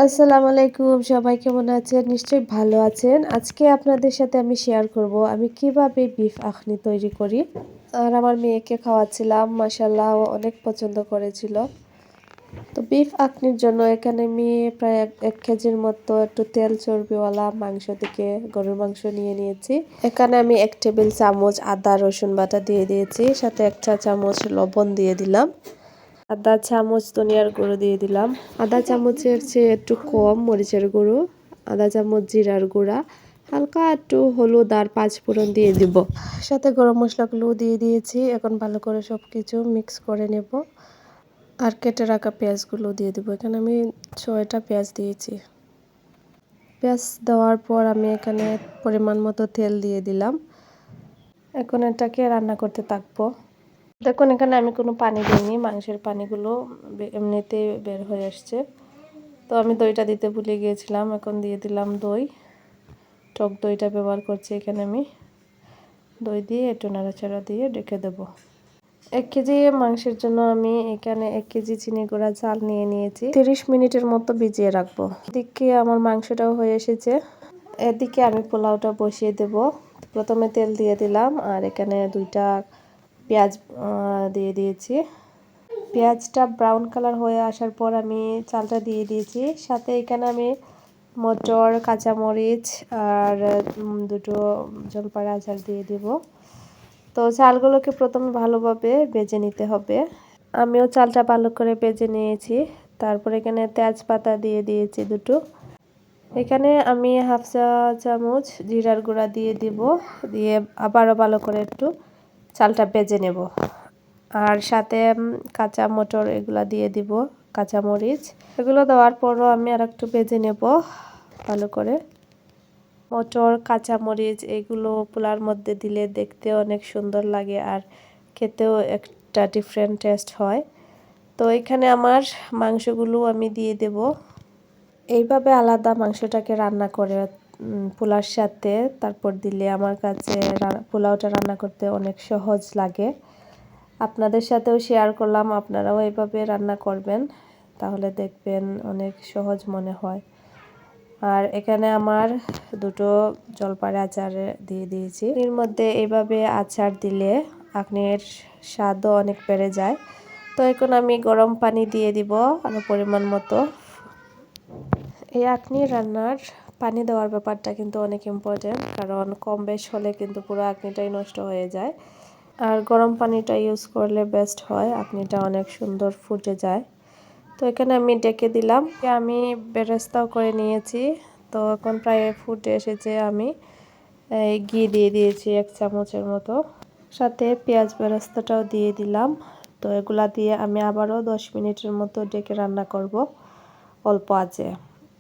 আসসালামু আলাইকুম, সবাই কেমন আছেন? নিশ্চয়ই ভালো আছেন। আজকে আপনাদের সাথে আমি শেয়ার করব আমি কিভাবে বিফ আখনি তৈরি করি। আর আমার মেয়েকে খাওয়াচ্ছিলাম, মাশাআল্লাহ ও অনেক পছন্দ করেছিল। তো বিফ আখনির জন্য এখানে আমি প্রায় 1 কেজির মতো একটু তেল চর্বিওয়ালা মাংস থেকে গরুর মাংস নিয়ে নিয়েছি। এখানে আমি 1 টেবিল চামচ আদা রসুন বাটা দিয়ে দিয়েছি, সাথে 1 চা চামচ লবণ দিয়ে দিলাম, আধা চামচ ধনিয়ার গুঁড়ো দিয়ে দিলাম, আধা চামচের চেয়ে একটু কম মরিচের গুঁড়ো, আধা চামচ জিরার গুঁড়া, হালকা একটু হলুদ আর 5 ফোড়ন দিয়ে দিব, সাথে গরম মশলাগুলো দিয়ে দিয়েছি। এখন ভালো করে সব কিছু মিক্স করে নেব আর কেটে রাখা পেঁয়াজগুলো দিয়ে দেবো। এখানে আমি 6টা পেঁয়াজ দিয়েছি। পেঁয়াজ দেওয়ার পর আমি এখানে পরিমাণ মতো তেল দিয়ে দিলাম। এখন এটাকে রান্না করতে থাকবো। দেখুন এখানে আমি কোনো পানি দিইনি, মাংসের পানিগুলো এমনিতেই বের হয়ে আসছে। তো আমি দইটা দিতে ভুলে গিয়েছিলাম, এখন দিয়ে দিলাম দই। টক দইটা ব্যবহার করছি এখানে আমি। দই দিয়ে একটু নাড়াচাড়া দিয়ে ঢেকে দেবো। 1 কেজি মাংসের জন্য আমি এখানে 1 কেজি চিনি গুঁড়া চাল নিয়ে নিয়েছি। 30 মিনিটের মতো ভিজিয়ে রাখবো। এদিকে আমার মাংসটাও হয়ে এসেছে। এদিকে আমি পোলাওটা বসিয়ে দেব। প্রথমে তেল দিয়ে দিলাম আর এখানে 2টা পেঁয়াজ দিয়ে দিয়েছি। পেঁয়াজটা ব্রাউন কালার হয়ে আসার পর আমি চালটা দিয়ে দিয়েছি। সাথে এখানে আমি মটর, কাঁচামরিচ আর 2টো জলপাই আচার দিয়ে দেব। তো চালগুলোকে প্রথমে ভালোভাবে ভেজে নিতে হবে। আমিও চালটা ভালো করে ভেজে নিয়েছি। তারপর এখানে তেজপাতা দিয়ে দিয়েছি 2টো। এখানে আমি হাফ চা চামচ জিরার গুঁড়া দিয়ে দিব, দিয়ে আবারও ভালো করে একটু চালটা ভেজে নেব। আর সাথে কাঁচা মটর এগুলা দিয়ে দিব, কাঁচামরিচ এগুলো দেওয়ার পরও আমি আর একটু ভেজে নেব ভালো করে। মটর, কাঁচামরিচ এগুলো পোলার মধ্যে দিলে দেখতে অনেক সুন্দর লাগে আর খেতেও একটা ডিফারেন্ট টেস্ট হয়। তো এখানে আমার মাংসগুলো আমি দিয়ে দেব। এইভাবে আলাদা মাংসটাকে রান্না করে পোলার সাথে তারপর দিলে আমার কাছে পোলাওটা রান্না করতে অনেক সহজ লাগে। আপনাদের সাথেও শেয়ার করলাম, আপনারাও এইভাবে রান্না করবেন, তাহলে দেখবেন অনেক সহজ মনে হয়। আর এখানে আমার 2টো জলপাই আচার দিয়ে দিয়েছি। এর মধ্যে এইভাবে আচার দিলে আপনার স্বাদও অনেক বেড়ে যায়। তো এখন আমি গরম পানি দিয়ে দিব আরও পরিমাণ মতো। এই আখনি রান্নার পানি দেওয়ার ব্যাপারটা কিন্তু অনেক ইম্পর্টেন্ট, কারণ কম বেশ হলে কিন্তু পুরো আখনিটাই নষ্ট হয়ে যায়। আর গরম পানিটা ইউজ করলে বেস্ট হয়, আখনিটা অনেক সুন্দর ফুটে যায়। তো এখানে আমি ডেকে দিলাম। আমি বেরেস্তাও করে নিয়েছি। তো এখন প্রায় ফুটে এসেছে। আমি ঘি দিয়ে দিয়েছি 1 চামচের মতো, সাথে পেঁয়াজ বেরেস্তাটাও দিয়ে দিলাম। তো এগুলা দিয়ে আমি আবারও 10 মিনিটের মতো ডেকে রান্না করব অল্প আঁচে।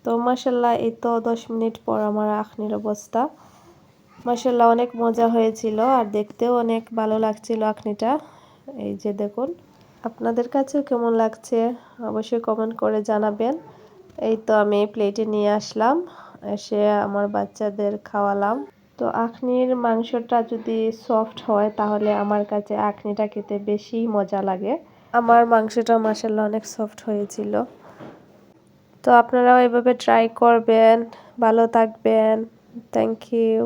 তো মাশাআল্লাহ এই তো 10 মিনিট পর আমার আখনির অবস্থা। মাশাআল্লাহ অনেক মজা হয়েছিল আর দেখতেও অনেক ভালো লাগছিল আখনিটা। এই যে দেখুন, আপনাদের কাছেও কেমন লাগছে অবশ্যই কমেন্ট করে জানাবেন। এই তো আমি প্লেটে নিয়ে আসলাম, এসে আমার বাচ্চাদের খাওয়ালাম। তো আখনির মাংসটা যদি সফট হয় তাহলে আমার কাছে আখনিটা খেতে বেশি মজা লাগে। আমার মাংসটা মাশাআল্লাহ অনেক সফট হয়েছিল। তো আপনারাও এভাবে ট্রাই করবেন। ভালো থাকবেন। Thank you.